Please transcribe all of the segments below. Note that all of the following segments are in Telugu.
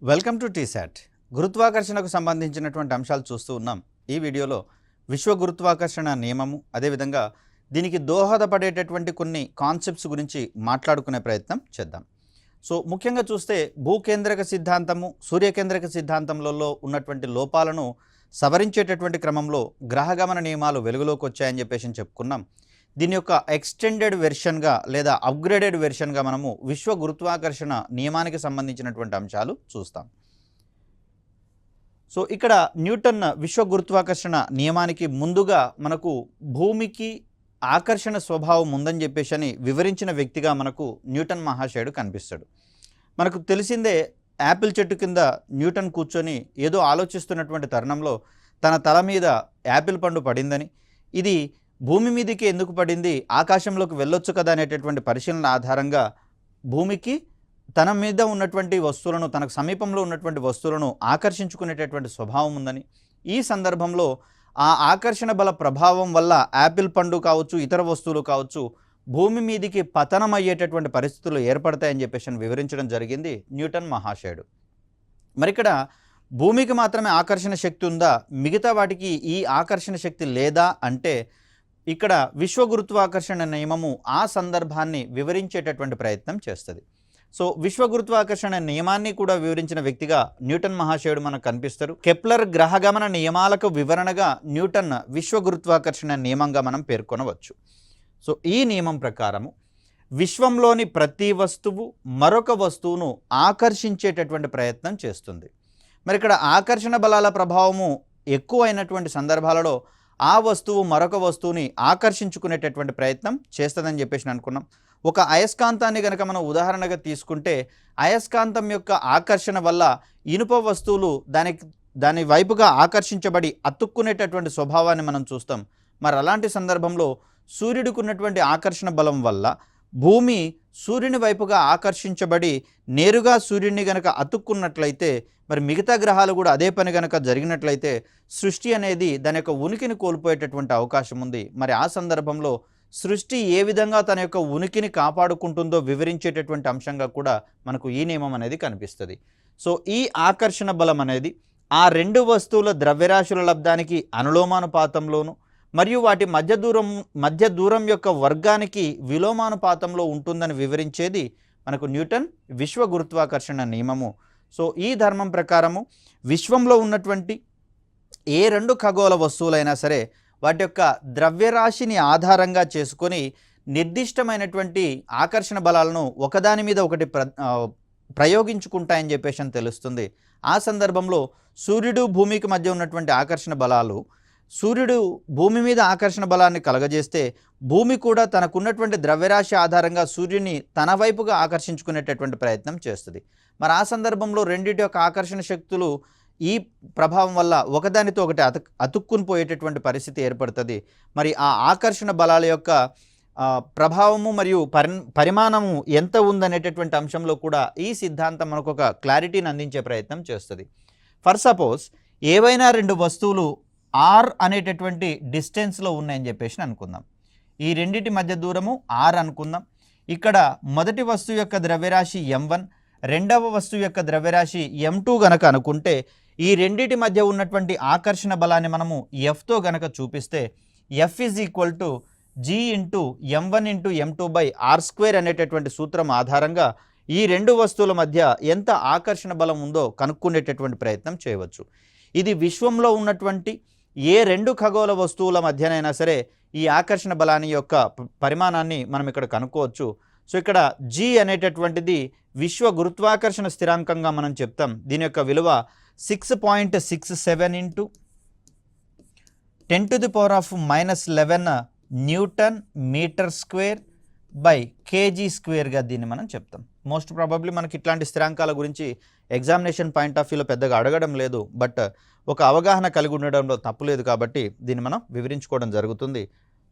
Welcome to T-SAT. గురుత్వాకర్షణకు సంబంధించినటువంటి అంశాలు చూస్తూ ఉన్నాం. ఈ వీడియోలో విశ్వ గురుత్వాకర్షణ నియమము, అదేవిధంగా దీనికి దోహదపడేటటువంటి కొన్ని కాన్సెప్ట్స్ గురించి మాట్లాడుకునే ప్రయత్నం చేద్దాం. సో ముఖ్యంగా చూస్తే భూకేంద్రక సిద్ధాంతము, సూర్యకేంద్రక సిద్ధాంతంలో ఉన్నటువంటి లోపాలను సవరించేటటువంటి క్రమంలో గ్రహగమన నియమాలు వెలుగులోకి వచ్చాయని చెప్పేసి చెప్పుకున్నాం. దీని యొక్క ఎక్స్టెండెడ్ వెర్షన్గా లేదా అప్గ్రేడెడ్ వెర్షన్గా మనము విశ్వ గురుత్వాకర్షణ నియమానికి సంబంధించినటువంటి అంశాలు చూస్తాం. సో ఇక్కడ న్యూటన్ విశ్వ గురుత్వాకర్షణ నియమానికి ముందుగా మనకు భూమికి ఆకర్షణ స్వభావం ఉందని చెప్పేసి వివరించిన వ్యక్తిగా మనకు న్యూటన్ మహాశయుడు కనిపిస్తాడు. మనకు తెలిసిందే, యాపిల్ చెట్టు కింద న్యూటన్ కూర్చొని ఏదో ఆలోచిస్తున్నటువంటి తరుణంలో తన తల మీద యాపిల్ పండు పడిందని, ఇది భూమి మీదకి ఎందుకు పడింది, ఆకాశంలోకి వెళ్ళొచ్చు కదా అనేటటువంటి పరిశీలన ఆధారంగా భూమికి తన మీద ఉన్నటువంటి వస్తువులను, తనకు సమీపంలో ఉన్నటువంటి వస్తువులను ఆకర్షించుకునేటటువంటి స్వభావం ఉందని, ఈ సందర్భంలో ఆ ఆకర్షణ బల ప్రభావం వల్ల యాపిల్ పండు కావచ్చు, ఇతర వస్తువులు కావచ్చు, భూమి మీదికి పతనం అయ్యేటటువంటి పరిస్థితులు ఏర్పడతాయని చెప్పేసి వివరించడం జరిగింది న్యూటన్ మహాశయుడు. మరి ఇక్కడ భూమికి మాత్రమే ఆకర్షణ శక్తి ఉందా, మిగతా వాటికి ఈ ఆకర్షణ శక్తి లేదా అంటే ఇక్కడ విశ్వ గురుత్వాకర్షణ నియమము ఆ సందర్భాన్ని వివరించేటటువంటి ప్రయత్నం చేస్తుంది. సో విశ్వ గురుత్వాకర్షణ నియమాన్ని కూడా వివరించిన వ్యక్తిగా న్యూటన్ మహాశయుడు మనకు కనిపిస్తారు. కెప్లర్ గ్రహగమన నియమాలకు వివరణగా న్యూటన్ విశ్వ గురుత్వాకర్షణ నియమంగా మనం పేర్కొనవచ్చు. సో ఈ నియమం ప్రకారము విశ్వంలోని ప్రతి వస్తువు మరొక వస్తువును ఆకర్షించేటటువంటి ప్రయత్నం చేస్తుంది. మరి ఇక్కడ ఆకర్షణ బలాల ప్రభావము ఎక్కువైనటువంటి సందర్భాలలో ఆ వస్తువు మరొక వస్తువుని ఆకర్షించుకునేటటువంటి ప్రయత్నం చేస్తుందని చెప్పేసి అనుకున్నాం. ఒక అయస్కాంతాన్ని కనుక మనం ఉదాహరణగా తీసుకుంటే, అయస్కాంతం యొక్క ఆకర్షణ వల్ల ఇనుప వస్తువులు దాని వైపుగా ఆకర్షించబడి అతుక్కునేటటువంటి స్వభావాన్ని మనం చూస్తాం. మరి అలాంటి సందర్భంలో సూర్యుడికి ఉన్నటువంటి ఆకర్షణ బలం వల్ల భూమి సూర్యుని వైపుగా ఆకర్షించబడి నేరుగా సూర్యుడిని గనక అతుక్కున్నట్లయితే, మరి మిగతా గ్రహాలు కూడా అదే పని గనక జరిగినట్లయితే సృష్టి అనేది దాని యొక్క ఉనికిని కోల్పోయేటటువంటి అవకాశం ఉంది. మరి ఆ సందర్భంలో సృష్టి ఏ విధంగా తన యొక్క ఉనికిని కాపాడుకుంటుందో వివరించేటటువంటి అంశంగా కూడా మనకు ఈ నియమం అనేది కనిపిస్తుంది. సో ఈ ఆకర్షణ బలం అనేది ఆ రెండు వస్తువుల ద్రవ్యరాశుల లబ్ధానికి అనులోమానుపాతంలోను మరియు వాటి మధ్య దూరం యొక్క వర్గానికి విలోమానుపాతంలో ఉంటుందని వివరించేది మనకు న్యూటన్ విశ్వ గురుత్వాకర్షణ నియమము. సో ఈ ధర్మం ప్రకారము విశ్వంలో ఉన్నటువంటి ఏ రెండు ఖగోళ వస్తువులైనా సరే వాటి యొక్క ద్రవ్యరాశిని ఆధారంగా చేసుకొని నిర్దిష్టమైనటువంటి ఆకర్షణ బలాలను ఒకదాని మీద ఒకటి ప్రయోగించుకుంటాయని చెప్పేసి తెలుస్తుంది. ఆ సందర్భంలో సూర్యుడు భూమికి మధ్య ఉన్నటువంటి ఆకర్షణ బలాలు, సూర్యుడు భూమి మీద ఆకర్షణ బలాన్ని కలగజేస్తే భూమి కూడా తనకున్నటువంటి ద్రవ్యరాశి ఆధారంగా సూర్యుని తన వైపుగా ఆకర్షించుకునేటటువంటి ప్రయత్నం చేస్తుంది. మరి ఆ సందర్భంలో రెండింటి యొక్క ఆకర్షణ శక్తులు ఈ ప్రభావం వల్ల ఒకదానితో ఒకటి అతుక్కుని పోయేటటువంటి పరిస్థితి ఏర్పడుతుంది. మరి ఆ ఆకర్షణ బలాల యొక్క ప్రభావము మరియు పరిమాణము ఎంత ఉందనేటటువంటి అంశంలో కూడా ఈ సిద్ధాంతం మనకు ఒక క్లారిటీని అందించే ప్రయత్నం చేస్తుంది. ఫర్ సపోజ్ ఏవైనా రెండు వస్తువులు ఆర్ అనేటటువంటి డిస్టెన్స్లో ఉన్నాయని చెప్పేసి అనుకుందాం. ఈ రెండింటి మధ్య దూరము ఆర్ అనుకుందాం. ఇక్కడ మొదటి వస్తువు యొక్క ద్రవ్యరాశి m1, రెండవ వస్తువు యొక్క ద్రవ్యరాశి m2 గనక అనుకుంటే, ఈ రెండింటి మధ్య ఉన్నటువంటి ఆకర్షణ బలాన్ని మనము Fతో గనక చూపిస్తే F is equal to G into m1 into m2/r² అనేటటువంటి సూత్రం ఆధారంగా ఈ రెండు వస్తువుల మధ్య ఎంత ఆకర్షణ బలం ఉందో కనుక్కునేటటువంటి ప్రయత్నం చేయవచ్చు. ఇది విశ్వంలో ఉన్నటువంటి ఏ రెండు ఖగోళ వస్తువుల మధ్యనైనా సరే ఈ ఆకర్షణ బలాన్ని యొక్క పరిమాణాన్ని మనం ఇక్కడ కనుక్కోవచ్చు. సో ఇక్కడ G అనేటటువంటిది విశ్వ గురుత్వాకర్షణ స్థిరాంకంగా మనం చెప్తాం. దీని యొక్క విలువ 6.67 into 10⁻⁻11 newton metre square by KG స్క్వేర్గా దీన్ని మనం చెప్తాం. మోస్ట్ ప్రాబబ్లీ మనకి ఇట్లాంటి స్థిరాంకాల గురించి ఎగ్జామినేషన్ పాయింట్ ఆఫ్ వ్యూలో పెద్దగా అడగడం లేదు, బట్ ఒక అవగాహన కలిగి ఉండడంలో తప్పు లేదు కాబట్టి దీన్ని మనం వివరించుకోవడం జరుగుతుంది.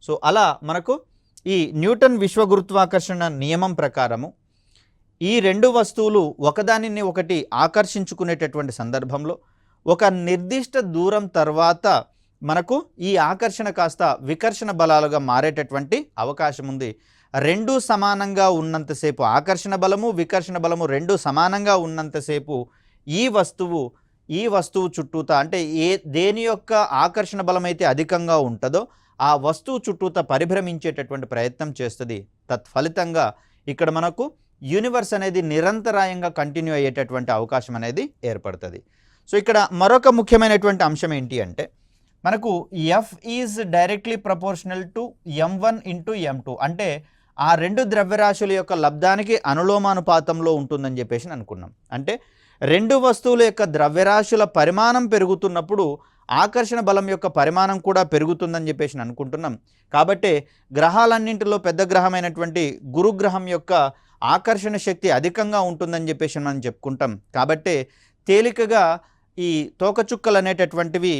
సో అలా మనకు ఈ న్యూటన్ విశ్వ గురుత్వాకర్షణ నియమం ప్రకారము ఈ రెండు వస్తువులు ఒకదానిని ఒకటి ఆకర్షించుకునేటటువంటి సందర్భంలో ఒక నిర్దిష్ట దూరం తర్వాత మనకు ఈ ఆకర్షణ కాస్త వికర్షణ బలాలుగా మారేటటువంటి అవకాశం ఉంది. రెండు సమానంగా ఉన్నంతసేపు ఆకర్షణ బలము వికర్షణ బలము రెండు సమానంగా ఉన్నంతసేపు ఈ వస్తువు చుట్టూతా అంటే దేని యొక్క ఆకర్షణ బలం అయితే అధికంగా ఉంటుందో ఆ వస్తువు చుట్టూతా పరిభ్రమించేటటువంటి ప్రయత్నం చేస్తుంది. తత్ఫలితంగా ఇక్కడ మనకు యూనివర్స్ అనేది నిరంతరాయంగా కంటిన్యూ అయ్యేటటువంటి అవకాశం అనేది ఏర్పడుతుంది. సో ఇక్కడ మరొక ముఖ్యమైనటువంటి అంశం ఏంటి అంటే మనకు F is directly proportional to m1 into m2 అంటే ఆ రెండు ద్రవ్యరాశుల యొక్క లబ్ధానికి అనులోమానుపాతంలో ఉంటుందని చెప్పేసి అనుకున్నాం. అంటే రెండు వస్తువుల యొక్క ద్రవ్యరాశుల పరిమాణం పెరుగుతున్నప్పుడు ఆకర్షణ బలం యొక్క పరిమాణం కూడా పెరుగుతుందని చెప్పేసి అనుకుంటున్నాం. కాబట్టి గ్రహాలన్నింటిలో పెద్ద గ్రహమైనటువంటి గురుగ్రహం యొక్క ఆకర్షణ శక్తి అధికంగా ఉంటుందని చెప్పేసి మనం చెప్పుకుంటాం. కాబట్టి తేలికగా ఈ తోకచుక్కలు అనేటటువంటివి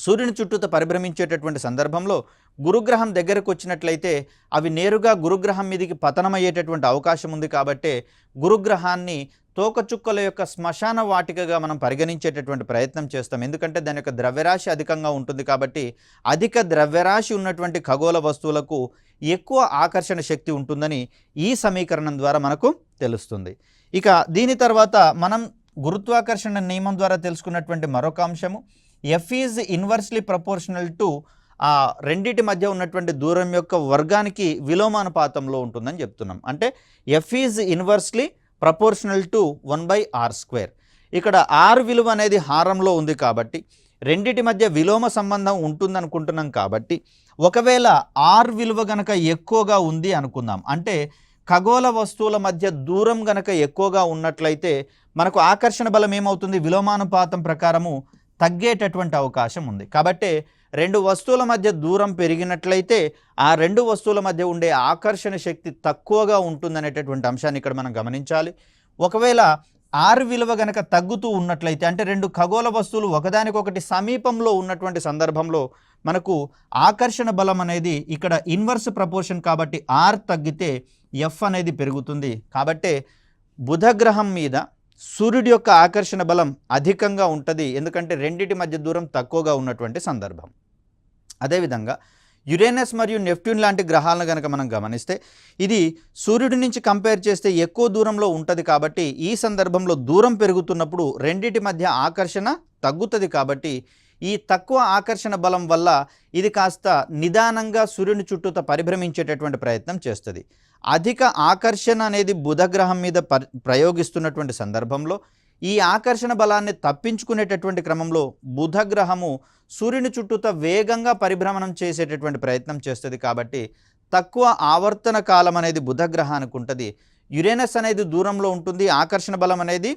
సూర్యుని చుట్టూతో పరిభ్రమించేటటువంటి సందర్భంలో గురుగ్రహం దగ్గరకు వచ్చినట్లయితే అవి నేరుగా గురుగ్రహం మీదకి పతనమయ్యేటటువంటి అవకాశం ఉంది. కాబట్టి గురుగ్రహాన్ని తోకచుక్కల యొక్క శ్మశాన వాటికగా మనం పరిగణించేటటువంటి ప్రయత్నం చేస్తాం. ఎందుకంటే దాని యొక్క ద్రవ్యరాశి అధికంగా ఉంటుంది. కాబట్టి అధిక ద్రవ్యరాశి ఉన్నటువంటి ఖగోళ వస్తువులకు ఎక్కువ ఆకర్షణ శక్తి ఉంటుందని ఈ సమీకరణం ద్వారా మనకు తెలుస్తుంది. ఇక దీని తర్వాత మనం గురుత్వాకర్షణ నియమం ద్వారా తెలుసుకున్నటువంటి మరొక అంశము F is inversely proportional to ఆ రెండిటి మధ్య ఉన్నటువంటి దూరం యొక్క వర్గానికి విలోమానుపాతంలో ఉంటుందని చెప్తున్నాం. అంటే F is inversely proportional to 1/r². ఇక్కడ r విలువ అనేది హారంలో ఉంది కాబట్టి రెండిటి మధ్య విలోమ సంబంధం ఉంటుందనుకుంటున్నాం. కాబట్టి ఒకవేళ r విలువ గనక ఎక్కువగా ఉంది అనుకుందాం, అంటే ఖగోళ వస్తువుల మధ్య దూరం గనక ఎక్కువగా ఉన్నట్లయితే మనకు ఆకర్షణ బలం ఏమవుతుంది, విలోమానుపాతం ప్రకారము తగ్గేటటువంటి అవకాశం ఉంది. కాబట్టి రెండు వస్తువుల మధ్య దూరం పెరిగినట్లయితే ఆ రెండు వస్తువుల మధ్య ఉండే ఆకర్షణ శక్తి తక్కువగా ఉంటుందనేటటువంటి అంశాన్ని ఇక్కడ మనం గమనించాలి. ఒకవేళ r విలువ గనక తగ్గుతూ ఉన్నట్లయితే అంటే రెండు ఖగోళ వస్తువులు ఒకదానికొకటి సమీపంలో ఉన్నటువంటి సందర్భంలో మనకు ఆకర్షణ బలం అనేది ఇక్కడ ఇన్వర్స్ ప్రపోర్షన్ కాబట్టి r తగ్గితే f అనేది పెరుగుతుంది. కాబట్టి బుధ గ్రహం మీద సూర్యుడి యొక్క ఆకర్షణ బలం అధికంగా ఉంటుంది, ఎందుకంటే రెండిటి మధ్య దూరం తక్కువగా ఉన్నటువంటి సందర్భం. అదేవిధంగా యురేనస్ మరియు నెప్ట్యూన్ లాంటి గ్రహాలను కనుక మనం గమనిస్తే ఇది సూర్యుడి నుంచి కంపేర్ చేస్తే ఎక్కువ దూరంలో ఉంటుంది. కాబట్టి ఈ సందర్భంలో దూరం పెరుగుతున్నప్పుడు రెండిటి మధ్య ఆకర్షణ తగ్గుతుంది. కాబట్టి ఈ తక్కువ ఆకర్షణ బలం వల్ల ఇది కాస్త నిదానంగా సూర్యుని చుట్టూత పరిభ్రమించేటటువంటి ప్రయత్నం చేస్తుంది. అధిక ఆకర్షణ అనేది బుధ గ్రహం మీద ప్రయోగిస్తున్నటువంటి సందర్భంలో ఈ ఆకర్షణ బలాన్ని తప్పించుకునేటటువంటి క్రమంలో బుధ గ్రహము సూర్యుని చుట్టూత వేగంగా పరిభ్రమణం చేసేటటువంటి ప్రయత్నం చేస్తుంది. కాబట్టి తక్కువ ఆవర్తన కాలం అనేది బుధ గ్రహానికి ఉంటుంది. యురేనస్ అనేది దూరంలో ఉంటుంది, ఆకర్షణ బలం అనేది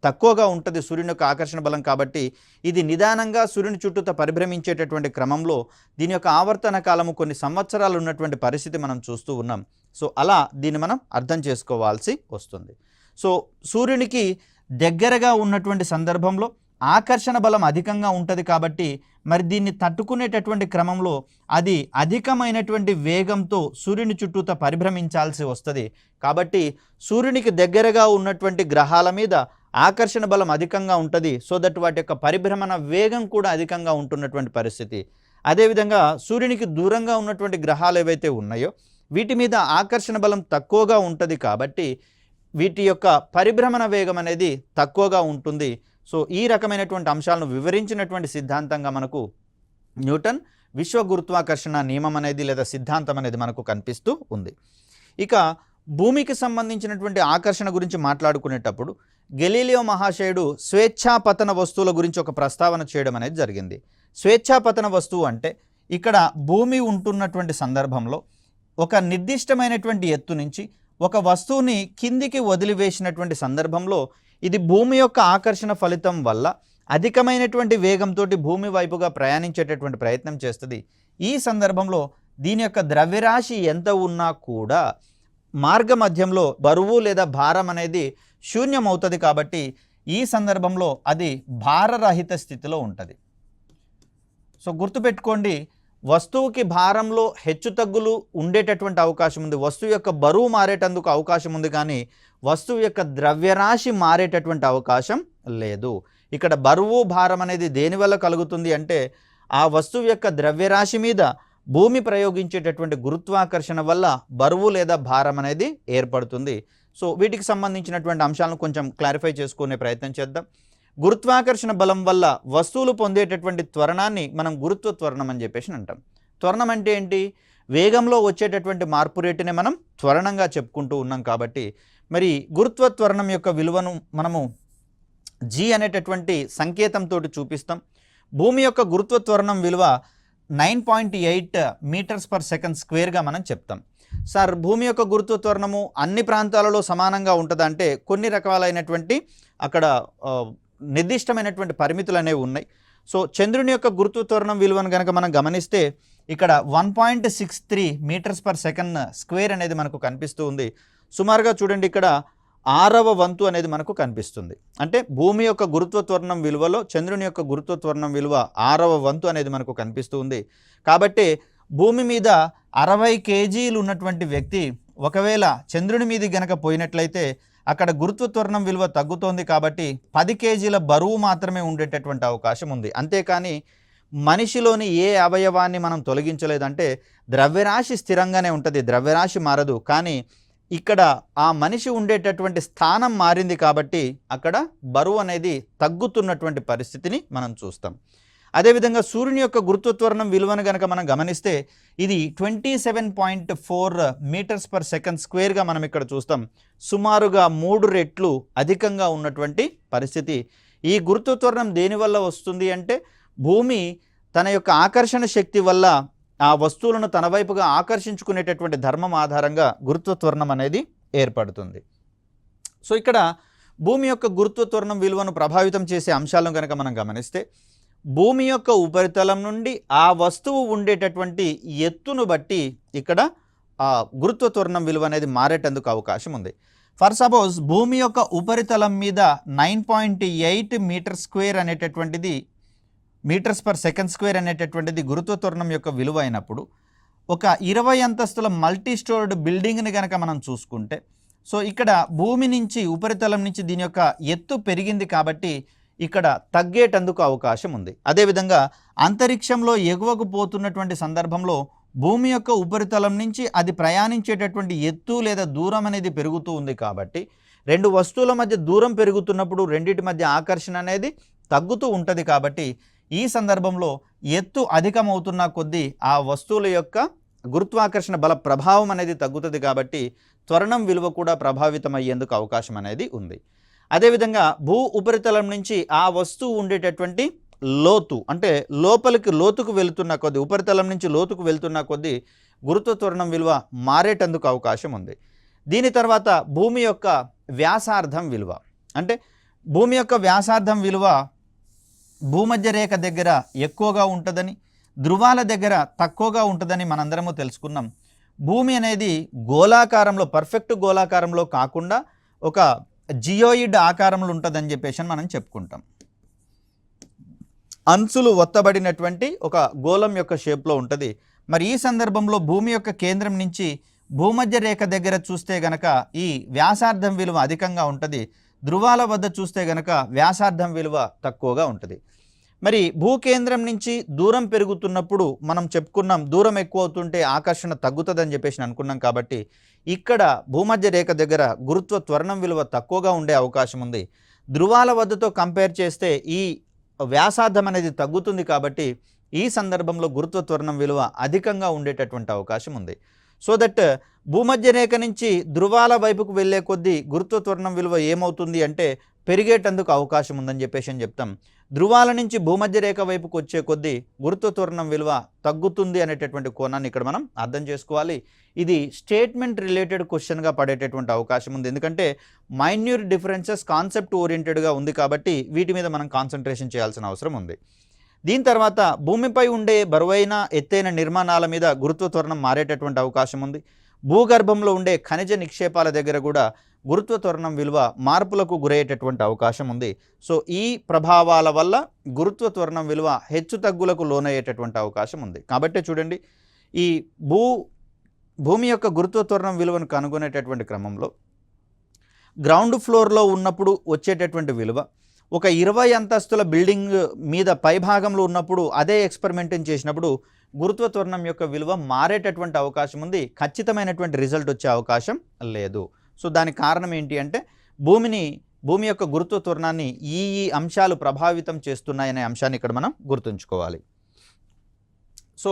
తక్కువగా ఉంటుంది సూర్యుని యొక్క ఆకర్షణ బలం. కాబట్టి ఇది నిదానంగా సూర్యుని చుట్టూత పరిభ్రమించేటటువంటి క్రమంలో దీని యొక్క ఆవర్తన కాలము కొన్ని సంవత్సరాలు ఉన్నటువంటి పరిస్థితి మనం చూస్తూ ఉన్నాం. సో అలా దీన్ని మనం అర్థం చేసుకోవాల్సి వస్తుంది. సో సూర్యునికి దగ్గరగా ఉన్నటువంటి సందర్భంలో ఆకర్షణ బలం అధికంగా ఉంటుంది. కాబట్టి మరి దీన్ని తట్టుకునేటటువంటి క్రమంలో అది అధికమైనటువంటి వేగంతో సూర్యుని చుట్టూత పరిభ్రమించాల్సి వస్తుంది. కాబట్టి సూర్యునికి దగ్గరగా ఉన్నటువంటి గ్రహాల మీద ఆకర్షణ బలం అధికంగా ఉంటుంది. సో దట్ వాటి యొక్క పరిభ్రమణ వేగం కూడా అధికంగా ఉంటున్నటువంటి పరిస్థితి. అదేవిధంగా సూర్యునికి దూరంగా ఉన్నటువంటి గ్రహాలు ఏవైతే ఉన్నాయో వీటి మీద ఆకర్షణ బలం తక్కువగా ఉంటుంది. కాబట్టి వీటి యొక్క పరిభ్రమణ వేగం అనేది తక్కువగా ఉంటుంది. సో ఈ రకమైనటువంటి అంశాలను వివరించినటువంటి సిద్ధాంతంగా మనకు న్యూటన్ విశ్వ గురుత్వాకర్షణ నియమం అనేది లేదా సిద్ధాంతం అనేది మనకు కనిపిస్తూ ఉంది. ఇక భూమికి సంబంధించినటువంటి ఆకర్షణ గురించి మాట్లాడుకునేటప్పుడు గెలీలియో మహాశయుడు స్వేచ్ఛాపతన వస్తువుల గురించి ఒక ప్రస్తావన చేయడం అనేది జరిగింది. స్వేచ్ఛాపతన వస్తువు అంటే ఇక్కడ భూమి ఉంటున్నటువంటి సందర్భంలో ఒక నిర్దిష్టమైనటువంటి ఎత్తు నుంచి ఒక వస్తువుని కిందికి వదిలివేసినటువంటి సందర్భంలో ఇది భూమి యొక్క ఆకర్షణ ఫలితం వల్ల అధికమైనటువంటి వేగంతో భూమి వైపుగా ప్రయాణించేటటువంటి ప్రయత్నం చేస్తుంది. ఈ సందర్భంలో దీని యొక్క ద్రవ్యరాశి ఎంత ఉన్నా కూడా మార్గ మధ్యంలో బరువు లేదా భారం అనేది శూన్యం అవుతుంది. కాబట్టి ఈ సందర్భంలో అది భారరహిత స్థితిలో ఉంటుంది. సో గుర్తుపెట్టుకోండి, వస్తువుకి భారంలో హెచ్చుతగ్గులు ఉండేటటువంటి అవకాశం ఉంది, వస్తువు యొక్క బరువు మారేటందుకు అవకాశం ఉంది, కానీ వస్తువు యొక్క ద్రవ్యరాశి మారేటటువంటి అవకాశం లేదు. ఇక్కడ బరువు భారం అనేది దేనివల్ల కలుగుతుంది అంటే ఆ వస్తువు యొక్క ద్రవ్యరాశి మీద భూమి ప్రయోగించేటటువంటి గురుత్వాకర్షణ వల్ల బరువు లేదా భారం అనేది ఏర్పడుతుంది. సో వీటికి సంబంధించినటువంటి అంశాలను కొంచెం క్లారిఫై చేసుకునే ప్రయత్నం చేద్దాం. గురుత్వాకర్షణ బలం వల్ల వస్తువులు పొందేటటువంటి త్వరణాన్ని మనం గురుత్వ త్వరణం అని చెప్పేసి అంటాం. త్వరణం అంటే ఏంటి? వేగంలో వచ్చేటటువంటి మార్పు రేటునే మనం త్వరణంగా చెప్పుకుంటూ ఉన్నాం. కాబట్టి మరి గురుత్వ త్వరణం యొక్క విలువను మనము జీ అనేటటువంటి సంకేతంతో చూపిస్తాం. భూమి యొక్క గురుత్వ త్వరణం విలువ 9.8 మీటర్స్ పర్ సెకండ్ స్క్వేర్గా మనం చెప్తాం. సార్, భూమి యొక్క గురుత్వ త్వరణము అన్ని ప్రాంతాలలో సమానంగా ఉంటుందంటే కొన్ని రకాలైనటువంటి అక్కడ నిర్దిష్టమైనటువంటి పరిమితులు అనేవి ఉన్నాయి. సో చంద్రుని యొక్క గురుత్వ త్వరణం విలువను కనుక మనం గమనిస్తే ఇక్కడ 1.63 మీటర్స్ పర్ సెకండ్ స్క్వేర్ అనేది మనకు కనిపిస్తూ ఉంది. సుమారుగా చూడండి, ఇక్కడ 6వ వంతు అనేది మనకు కనిపిస్తుంది. అంటే భూమి యొక్క గురుత్వ త్వరణం విలువలో చంద్రుని యొక్క గురుత్వ త్వరణం విలువ 6వ వంతు అనేది మనకు కనిపిస్తూ ఉంది. కాబట్టి భూమి మీద 60 కేజీలు ఉన్నటువంటి వ్యక్తి ఒకవేళ చంద్రుని మీది గనక పోయినట్లయితే అక్కడ గురుత్వ త్వరణం విలువ తగ్గుతోంది. కాబట్టి 10 కేజీల బరువు మాత్రమే ఉండేటటువంటి అవకాశం ఉంది. అంతేకాని మనిషిలోని ఏ అవయవాన్ని మనం తొలగించలేదంటే ద్రవ్యరాశి స్థిరంగానే ఉంటుంది, ద్రవ్యరాశి మారదు. కానీ ఇక్కడ ఆ మనిషి ఉండేటటువంటి స్థానం మారింది కాబట్టి అక్కడ బరువు అనేది తగ్గుతున్నటువంటి పరిస్థితిని మనం చూస్తాం. అదేవిధంగా సూర్యుని యొక్క గురుత్వ త్వరణం విలువను కనుక మనం గమనిస్తే ఇది 27.4 మీటర్స్ పర్ సెకండ్ స్క్వేర్గా మనం ఇక్కడ చూస్తాం. సుమారుగా 3 రెట్లు అధికంగా ఉన్నటువంటి పరిస్థితి. ఈ గురుత్వ త్వరణం దేనివల్ల వస్తుంది అంటే భూమి తన యొక్క ఆకర్షణ శక్తి వల్ల ఆ వస్తువులను తన వైపుగా ఆకర్షించుకునేటటువంటి ధర్మం ఆధారంగా గురుత్వ త్వరణం అనేది ఏర్పడుతుంది. సో ఇక్కడ భూమి యొక్క గురుత్వ త్వరణం విలువను ప్రభావితం చేసే అంశాలను కనుక మనం గమనిస్తే భూమి యొక్క ఉపరితలం నుండి ఆ వస్తువు ఉండేటటువంటి ఎత్తును బట్టి ఇక్కడ గురుత్వ త్వరణం విలువ అనేది మారేటందుకు అవకాశం ఉంది. ఫర్ సపోజ్ భూమి యొక్క ఉపరితలం మీద 9.8 మీటర్ స్క్వేర్ అనేటటువంటిది మీటర్స్ పర్ సెకండ్ స్క్వేర్ అనేటటువంటిది గురుత్వ త్వరణం యొక్క విలువ అయినప్పుడు ఒక 20 అంతస్తుల మల్టీ స్టోర్డ్ బిల్డింగ్ని కనుక మనం చూసుకుంటే సో ఇక్కడ భూమి నుంచి ఉపరితలం నుంచి దీని యొక్క ఎత్తు పెరిగింది కాబట్టి ఇక్కడ తగ్గేటందుకు అవకాశం ఉంది. అదేవిధంగా అంతరిక్షంలో ఎగువకు పోతున్నటువంటి సందర్భంలో భూమి యొక్క ఉపరితలం నుంచి అది ప్రయాణించేటటువంటి ఎత్తు లేదా దూరం అనేది పెరుగుతూ ఉంది. కాబట్టి రెండు వస్తువుల మధ్య దూరం పెరుగుతున్నప్పుడు రెండింటి మధ్య ఆకర్షణ అనేది తగ్గుతూ ఉంటుంది. కాబట్టి ఈ సందర్భంలో ఎత్తు అధికమవుతున్న కొద్దీ ఆ వస్తువుల యొక్క గురుత్వాకర్షణ బల ప్రభావం అనేది తగ్గుతుంది. కాబట్టి త్వరణం విలువ కూడా ప్రభావితం అయ్యేందుకు అవకాశం అనేది ఉంది. అదేవిధంగా భూ ఉపరితలం నుంచి ఆ వస్తువు ఉండేటటువంటి లోతు అంటే లోతుకు వెళుతున్న కొద్దీ ఉపరితలం నుంచి లోతుకు వెళ్తున్న కొద్దీ గురుత్వ త్వరణం విలువ మారేటందుకు అవకాశం ఉంది. దీని తర్వాత భూమి యొక్క వ్యాసార్థం విలువ అంటే భూమి యొక్క వ్యాసార్థం విలువ భూమధ్య రేఖ దగ్గర ఎక్కువగా ఉంటుందని ధృవాల దగ్గర తక్కువగా ఉంటుందని మనందరము తెలుసుకున్నాం. భూమి అనేది గోళాకారంలో పర్ఫెక్ట్ గోళాకారంలో కాకుండా ఒక జియోయిడ్ ఆకారంలో ఉంటుందని చెప్పేసి మనం చెప్పుకుంటాం. అంచులు ఒత్తబడినటువంటి ఒక గోళం యొక్క షేప్లో ఉంటుంది. మరి ఈ సందర్భంలో భూమి యొక్క కేంద్రం నుంచి భూమధ్య రేఖ దగ్గర చూస్తే గనక ఈ వ్యాసార్థం విలువ అధికంగా ఉంటుంది. ధృవాల వద్ద చూస్తే గనక వ్యాసార్థం విలువ తక్కువగా ఉంటుంది. మరి భూకేంద్రం నుంచి దూరం పెరుగుతున్నప్పుడు మనం చెప్పుకున్నాం దూరం ఎక్కువ అవుతుంటే ఆకర్షణ తగ్గుతుందని చెప్పేసి అనుకున్నాం. కాబట్టి ఇక్కడ భూమధ్య రేఖ దగ్గర గురుత్వ త్వరణం విలువ తక్కువగా ఉండే అవకాశం ఉంది. ధృవాల వద్దతో కంపేర్ చేస్తే ఈ వ్యాసార్థం అనేది తగ్గుతుంది. కాబట్టి ఈ సందర్భంలో గురుత్వ త్వరణం విలువ అధికంగా ఉండేటటువంటి అవకాశం ఉంది. సో దట్ భూమధ్య రేఖ నుంచి ధృవాల వైపుకు వెళ్ళే కొద్దీ గురుత్వ త్వరణం విలువ ఏమవుతుంది అంటే పెరిగేటందుకు అవకాశం ఉందని చెప్పేసి అని చెప్తాం. ధృవాల నుంచి భూమధ్య రేఖ వైపుకు వచ్చే కొద్దీ గురుత్వ త్వరణం విలువ తగ్గుతుంది అనేటటువంటి కోణాన్ని ఇక్కడ మనం అర్థం చేసుకోవాలి. ఇది స్టేట్మెంట్ రిలేటెడ్ క్వశ్చన్గా పడేటటువంటి అవకాశం ఉంది. ఎందుకంటే మైన్యూర్ డిఫరెన్సెస్ కాన్సెప్ట్ ఓరియంటెడ్గా ఉంది కాబట్టి వీటి మీద మనం కాన్సన్ట్రేషన్ చేయాల్సిన అవసరం ఉంది. దీని తర్వాత భూమిపై ఉండే బరువైన ఎత్తైన నిర్మాణాల మీద గురుత్వ త్వరణం మారేటటువంటి అవకాశం ఉంది. భూగర్భంలో ఉండే ఖనిజ నిక్షేపాల దగ్గర కూడా గురుత్వ త్వరణం విలువ మార్పులకు గురయ్యేటటువంటి అవకాశం ఉంది. సో ఈ ప్రభావాల వల్ల గురుత్వ త్వరణం విలువ హెచ్చు తగ్గులకు లోనయ్యేటటువంటి అవకాశం ఉంది. కాబట్టి చూడండి, ఈ భూమి యొక్క గురుత్వ త్వరణం విలువను కనుగొనేటటువంటి క్రమంలో గ్రౌండ్ ఫ్లోర్లో ఉన్నప్పుడు వచ్చేటటువంటి విలువ ఒక 20 అంతస్తుల బిల్డింగ్ మీద పైభాగంలో ఉన్నప్పుడు అదే ఎక్స్పెరిమెంట్ని చేసినప్పుడు గురుత్వ త్వరణం యొక్క విలువ మారేటటువంటి అవకాశం ఉంది. ఖచ్చితమైనటువంటి రిజల్ట్ వచ్చే అవకాశం లేదు. సో దానికి కారణం ఏంటి అంటే భూమి యొక్క గురుత్వ త్వరణాన్ని ఈ అంశాలు ప్రభావితం చేస్తున్నాయనే అంశాన్ని ఇక్కడ మనం గుర్తుంచుకోవాలి. సో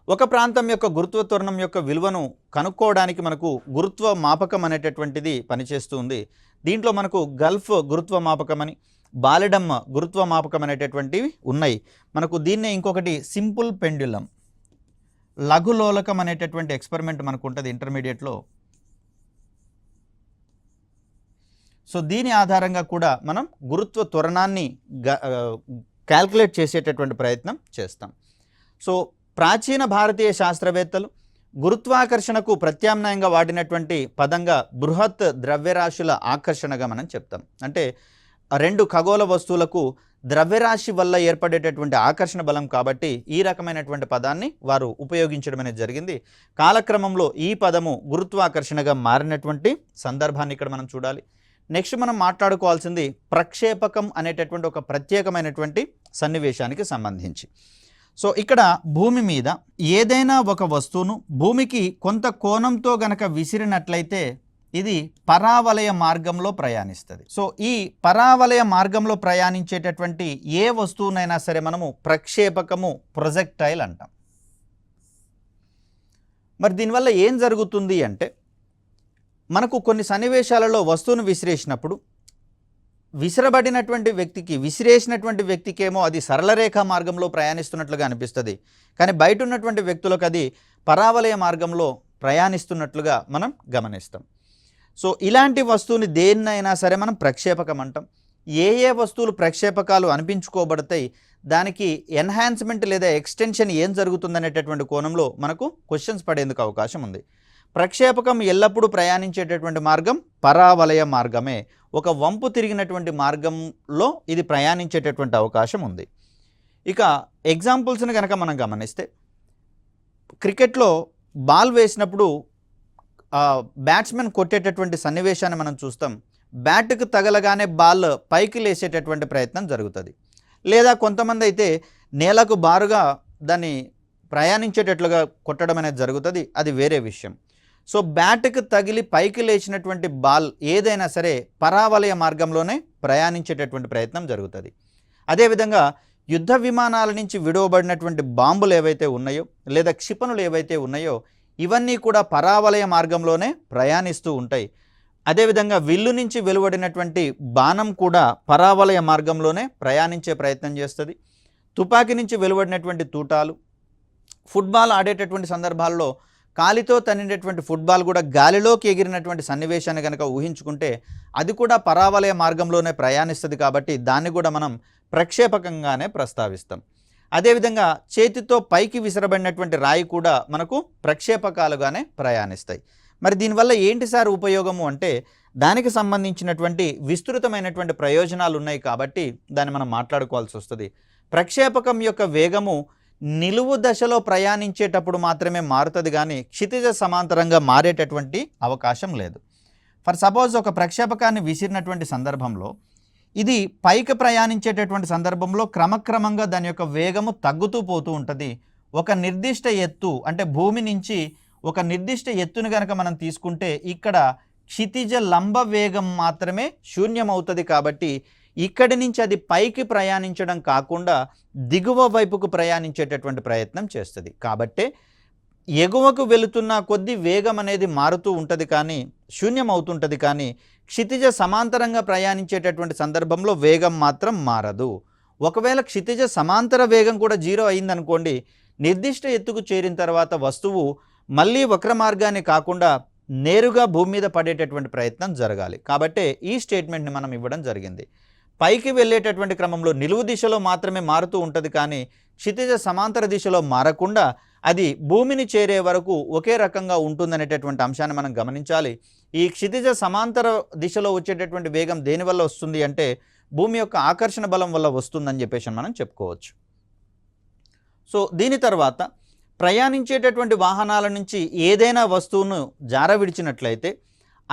ఒక ప్రాంతం యొక్క గురుత్వ త్వరణం యొక్క విలువను కనుక్కోవడానికి మనకు గురుత్వ మాపకం అనేటటువంటిది పనిచేస్తుంది. దీంట్లో మనకు గల్ఫ్ గురుత్వ మాపకం అని, బాలెడమ్ గురుత్వ మాపకం అనేటటువంటివి ఉన్నాయి. మనకు దీన్నే ఇంకొకటి సింపుల్ పెండ్యులం, లఘులోలకం అనేటటువంటి ఎక్స్పెరిమెంట్ మనకు ఉంటుంది ఇంటర్మీడియట్లో. సో దీని ఆధారంగా కూడా మనం గురుత్వ త్వరణాన్ని క్యాల్కులేట్ చేసేటటువంటి ప్రయత్నం చేస్తాం. సో ప్రాచీన భారతీయ శాస్త్రవేత్తలు గురుత్వాకర్షణకు ప్రత్యామ్నాయంగా వాడినటువంటి పదంగా బృహత్ ద్రవ్యరాశుల ఆకర్షణగా మనం చెప్తాం. అంటే రెండు ఖగోళ వస్తువులకు ద్రవ్యరాశి వల్ల ఏర్పడేటటువంటి ఆకర్షణ బలం కాబట్టి ఈ రకమైనటువంటి పదాన్ని వారు ఉపయోగించడం అనేది జరిగింది. కాలక్రమంలో ఈ పదము గురుత్వాకర్షణగా మారినటువంటి సందర్భాన్ని ఇక్కడ మనం చూడాలి. నెక్స్ట్ మనం మాట్లాడుకోవాల్సింది ప్రక్షేపకం అనేటటువంటి ఒక ప్రత్యేకమైనటువంటి సన్నివేశానికి సంబంధించి. సో ఇక్కడ భూమి మీద ఏదైనా ఒక వస్తువును భూమికి కొంత కోణంతో గనక విసిరినట్లయితే ఇది పరావలయ మార్గంలో ప్రయాణిస్తుంది. సో ఈ పరావలయ మార్గంలో ప్రయాణించేటటువంటి ఏ వస్తువునైనా సరే మనము ప్రక్షేపకము, ప్రొజెక్టైల్ అంటాం. మరి దీనివల్ల ఏం జరుగుతుంది అంటే మనకు కొన్ని సన్నివేశాలలో వస్తువును విసిరేసినప్పుడు విసిరేసినటువంటి వ్యక్తికేమో అది సరళరేఖా మార్గంలో ప్రయాణిస్తున్నట్లుగా అనిపిస్తుంది. కానీ బయట ఉన్నటువంటి వ్యక్తులకు అది పరావలయ మార్గంలో ప్రయాణిస్తున్నట్లుగా మనం గమనిస్తాం. సో ఇలాంటి వస్తువుని దేన్నైనా సరే మనం ప్రక్షేపకం అంటాం. ఏ వస్తువులు ప్రక్షేపకాలు అనిపించుకోబడతాయి, దానికి ఎన్హాన్స్మెంట్ లేదా ఎక్స్టెన్షన్ ఏం జరుగుతుందనేటటువంటి కోణంలో మనకు క్వశ్చన్స్ పడేందుకు అవకాశం ఉంది. ప్రక్షేపకం ఎల్లప్పుడూ ప్రయాణించేటటువంటి మార్గం పరావలయ మార్గమే. ఒక వంపు తిరిగినటువంటి మార్గంలో ఇది ప్రయాణించేటటువంటి అవకాశం ఉంది. ఇక ఎగ్జాంపుల్స్ని కనుక మనం గమనిస్తే క్రికెట్లో బాల్ వేసినప్పుడు బ్యాట్స్మెన్ కొట్టేటటువంటి సన్నివేశాన్ని మనం చూస్తాం. బ్యాట్కు తగలగానే బాల్ పైకి లేసేటటువంటి ప్రయత్నం జరుగుతుంది. లేదా కొంతమంది అయితే నేలకు బారుగా దాన్ని ప్రయాణించేటట్లుగా కొట్టడం అనేది జరుగుతుంది, అది వేరే విషయం. సో బ్యాట్కు తగిలి పైకి లేచినటువంటి బాల్ ఏదైనా సరే పరావలయ మార్గంలోనే ప్రయాణించేటటువంటి ప్రయత్నం జరుగుతుంది. అదేవిధంగా యుద్ధ విమానాల నుంచి విడువబడినటువంటి బాంబులు ఏవైతే ఉన్నాయో లేదా క్షిపణులు ఏవైతే ఉన్నాయో ఇవన్నీ కూడా పరావలయ మార్గంలోనే ప్రయాణిస్తూ ఉంటాయి. అదేవిధంగా విల్లు నుంచి వెలువడినటువంటి బాణం కూడా పరావలయ మార్గంలోనే ప్రయాణించే ప్రయత్నం చేస్తుంది. తుపాకీ నుంచి వెలువడినటువంటి తూటాలు, ఫుట్బాల్ ఆడేటటువంటి సందర్భాల్లో కాలితో తన్నినటువంటి ఫుట్బాల్ కూడా గాలిలోకి ఎగిరినటువంటి సన్నివేశాన్ని కనుక ఊహించుకుంటే అది కూడా పరావలయ మార్గంలోనే ప్రయాణిస్తుంది. కాబట్టి దాన్ని కూడా మనం ప్రక్షేపకంగానే ప్రస్తావిస్తాం. అదేవిధంగా చేతితో పైకి విసరబడినటువంటి రాయి కూడా మనకు ప్రక్షేపకాలుగానే ప్రయాణిస్తాయి. మరి దీనివల్ల ఏంటి సార్ ఉపయోగము అంటే దానికి సంబంధించినటువంటి విస్తృతమైనటువంటి ప్రయోజనాలు ఉన్నాయి కాబట్టి దాన్ని మనం మాట్లాడుకోవాల్సి వస్తుంది. ప్రక్షేపకం యొక్క వేగము నిలువు దశలో ప్రయాణించేటప్పుడు మాత్రమే మారుతుంది, కానీ క్షితిజ సమాంతరంగా మారేటటువంటి అవకాశం లేదు. ఫర్ సపోజ్ ఒక ప్రక్షేపకాన్ని విసిరినటువంటి సందర్భంలో ఇది పైకి ప్రయాణించేటటువంటి సందర్భంలో క్రమక్రమంగా దాని యొక్క వేగము తగ్గుతూ పోతూ ఉంటుంది. ఒక నిర్దిష్ట ఎత్తు అంటే భూమి నుంచి ఒక నిర్దిష్ట ఎత్తును కనుక మనం తీసుకుంటే ఇక్కడ క్షితిజ లంబ వేగం మాత్రమే శూన్యమవుతుంది. కాబట్టి ఇక్కడి నుంచి అది పైకి ప్రయాణించడం కాకుండా దిగువ వైపుకు ప్రయాణించేటటువంటి ప్రయత్నం చేస్తుంది. కాబట్టే ఎగువకు వెళుతున్న కొద్ది వేగం అనేది మారుతూ ఉంటుంది, కానీ శూన్యం అవుతుంటుంది. కానీ క్షితిజ సమాంతరంగా ప్రయాణించేటటువంటి సందర్భంలో వేగం మాత్రం మారదు. ఒకవేళ క్షితిజ సమాంతర వేగం కూడా 0 అయిందనుకోండి, నిర్దిష్ట ఎత్తుకు చేరిన తర్వాత వస్తువు మళ్ళీ వక్ర మార్గాన్ని కాకుండా నేరుగా భూమి మీద పడేటటువంటి ప్రయత్నం జరగాలి. కాబట్టే ఈ స్టేట్మెంట్ని మనం ఇవ్వడం జరిగింది. పైకి వెళ్ళేటటువంటి క్రమంలో నిలువు దిశలో మాత్రమే మారుతూ ఉంటుంది, కానీ క్షితిజ సమాంతర దిశలో మారకుండా అది భూమిని చేరే వరకు ఒకే రకంగా ఉంటుందనేటటువంటి అంశాన్ని మనం గమనించాలి. ఈ క్షితిజ సమాంతర దిశలో వచ్చేటటువంటి వేగం దేనివల్ల వస్తుంది అంటే భూమి యొక్క ఆకర్షణ బలం వల్ల వస్తుందని చెప్పేసి మనం చెప్పుకోవచ్చు. సో దీని తర్వాత ప్రయాణించేటటువంటి వాహనాల నుంచి ఏదైనా వస్తువును జార విడిచినట్లయితే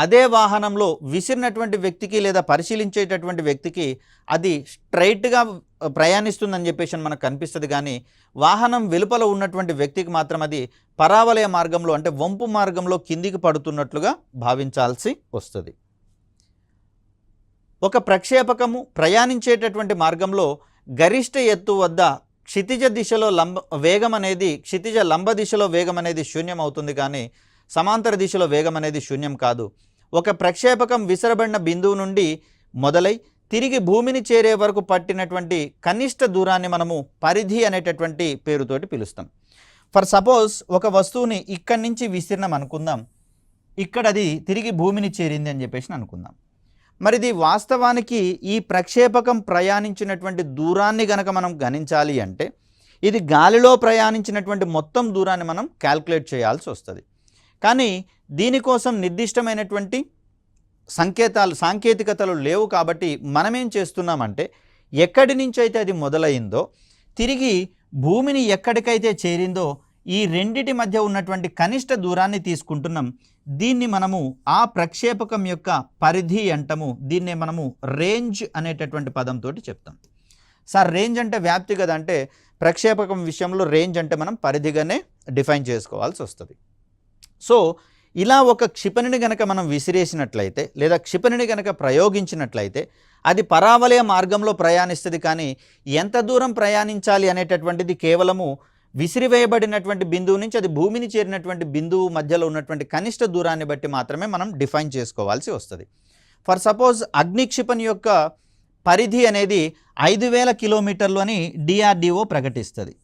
అదే వాహనంలో విసిరినటువంటి వ్యక్తికి లేదా పరిశీలించేటటువంటి వ్యక్తికి అది స్ట్రైట్గా ప్రయాణిస్తుందని చెప్పేసి మనకు కనిపిస్తుంది. కానీ వాహనం వెలుపల ఉన్నటువంటి వ్యక్తికి మాత్రం అది పరావలయ మార్గంలో అంటే వంపు మార్గంలో కిందికి పడుతున్నట్లుగా భావించాల్సి వస్తుంది. ఒక ప్రక్షేపకము ప్రయాణించేటటువంటి మార్గంలో గరిష్ట ఎత్తు వద్ద క్షితిజ దిశలో క్షితిజ లంబ దిశలో వేగం అనేది శూన్యం అవుతుంది. కానీ సమాంతర దిశలో వేగం అనేది శూన్యం కాదు. ఒక ప్రక్షేపకం విసరబడిన బిందువు నుండి మొదలై తిరిగి భూమిని చేరే వరకు పట్టినటువంటి కనిష్ట దూరాన్ని మనము పరిధి అనేటటువంటి పేరుతోటి పిలుస్తాం. ఫర్ సపోజ్ ఒక వస్తువుని ఇక్కడి నుంచి విసిరినాం అనుకుందాం, ఇక్కడ అది తిరిగి భూమిని చేరింది అని చెప్పేసి అనుకుందాం. మరిది వాస్తవానికి ఈ ప్రక్షేపకం ప్రయాణించినటువంటి దూరాన్ని గనక మనం గణించాలి అంటే ఇది గాలిలో ప్రయాణించినటువంటి మొత్తం దూరాన్ని మనం క్యాల్కులేట్ చేయాల్సి వస్తుంది. కానీ దీనికోసం నిర్దిష్టమైనటువంటి సాంకేతికతలు లేవు. కాబట్టి మనం ఏం చేస్తున్నామంటే ఎక్కడి నుంచి అయితే అది మొదలైందో తిరిగి భూమిని ఎక్కడికైతే చేరిందో ఈ రెండిటి మధ్య ఉన్నటువంటి కనిష్ట దూరాన్ని తీసుకుంటున్నాం. దీన్ని మనము ఆ ప్రక్షేపకం యొక్క పరిధి అంటాము. దీన్నే మనము రేంజ్ అనేటటువంటి పదంతో చెప్తాం. సార్ రేంజ్ అంటే వ్యాప్తి కదా అంటే ప్రక్షేపకం విషయంలో రేంజ్ అంటే మనం పరిధిగానే డిఫైన్ చేసుకోవాల్సి వస్తుంది. సో ఇలా ఒక క్షిపణిని గనక మనం విసిరేసినట్లయితే లేదా క్షిపణిని గనక ప్రయోగించినట్లయితే అది పరావలయ మార్గంలో ప్రయాణిస్తుంది. కానీ ఎంత దూరం ప్రయాణించాలి అనేటటువంటిది కేవలము విసిరివేయబడినటువంటి బిందువు నుంచి అది భూమిని చేరినటువంటి బిందువు మధ్యలో ఉన్నటువంటి కనిష్ట దూరాన్ని బట్టి మాత్రమే మనం డిఫైన్ చేసుకోవాల్సి వస్తుంది. ఫర్ సపోజ్ అగ్ని క్షిపణి యొక్క పరిధి అనేది 5000 కిలోమీటర్లు అని DRDO ప్రకటిస్తుంది.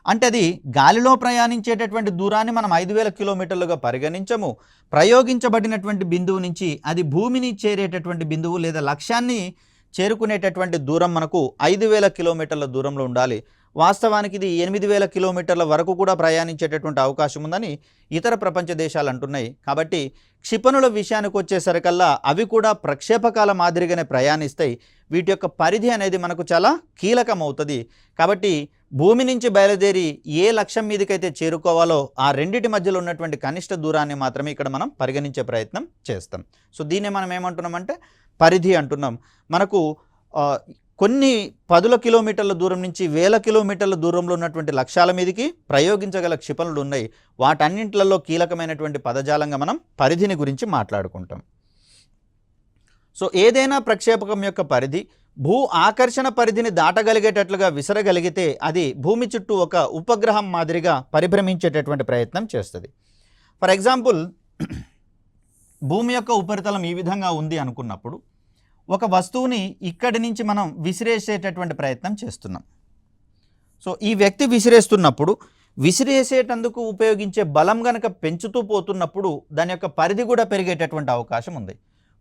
అంటే అది గాలిలో ప్రయాణించేటటువంటి దూరాన్ని మనం 5000 కిలోమీటర్లుగా పరిగణించము. ప్రయోగించబడినటువంటి బిందువు నుంచి అది భూమిని చేరేటటువంటి బిందువు లేదా లక్ష్యాన్ని చేరుకునేటటువంటి దూరం మనకు 5000 కిలోమీటర్ల దూరంలో ఉండాలి. వాస్తవానికి ఇది 8000 కిలోమీటర్ల వరకు కూడా ప్రయాణించేటటువంటి అవకాశం ఉందని ఇతర ప్రపంచ దేశాలు అంటున్నాయి. కాబట్టి క్షిపణుల విషయానికి వచ్చేసరికల్లా అవి కూడా ప్రక్షేపకాల మాదిరిగానే ప్రయాణిస్తాయి. వీటి యొక్క పరిధి అనేది మనకు చాలా కీలకం అవుతుంది. కాబట్టి భూమి నుంచి బయలుదేరి ఏ లక్ష్యం మీదకైతే చేరుకోవాలో ఆ రెండిటి మధ్యలో ఉన్నటువంటి కనిష్ట దూరాన్ని మాత్రమే ఇక్కడ మనం పరిగణించే ప్రయత్నం చేస్తాం. సో దీన్ని మనం ఏమంటున్నామంటే పరిధి అంటున్నాం. మనకు కొన్ని 10 కిలోమీటర్ల దూరం నుంచి 1000 కిలోమీటర్ల దూరంలో ఉన్నటువంటి లక్ష్యాల మీదకి ప్రయోగించగల క్షిపణులు ఉన్నాయి. వాటన్నింటిలో కీలకమైనటువంటి పదజాలంగా మనం పరిధిని గురించి మాట్లాడుకుంటాం. సో ఏదైనా ప్రక్షేపకం యొక్క పరిధి భూ ఆకర్షణ పరిధిని దాటగలిగేటట్లుగా విసరగలిగితే అది భూమి చుట్టూ ఒక ఉపగ్రహం మాదిరిగా పరిభ్రమించేటటువంటి ప్రయత్నం చేస్తుంది. ఫర్ ఎగ్జాంపుల్ భూమి యొక్క ఉపరితలం ఈ విధంగా ఉంది అనుకున్నప్పుడు ఒక వస్తువుని ఇక్కడి నుంచి మనం విసిరేసేటటువంటి ప్రయత్నం చేస్తున్నాం. సో ఈ వ్యక్తి విసిరేస్తున్నప్పుడు విసిరేసేటందుకు ఉపయోగించే బలం గనక పెంచుతూ పోతున్నప్పుడు దాని యొక్క పరిధి కూడా పెరిగేటటువంటి అవకాశం ఉంది.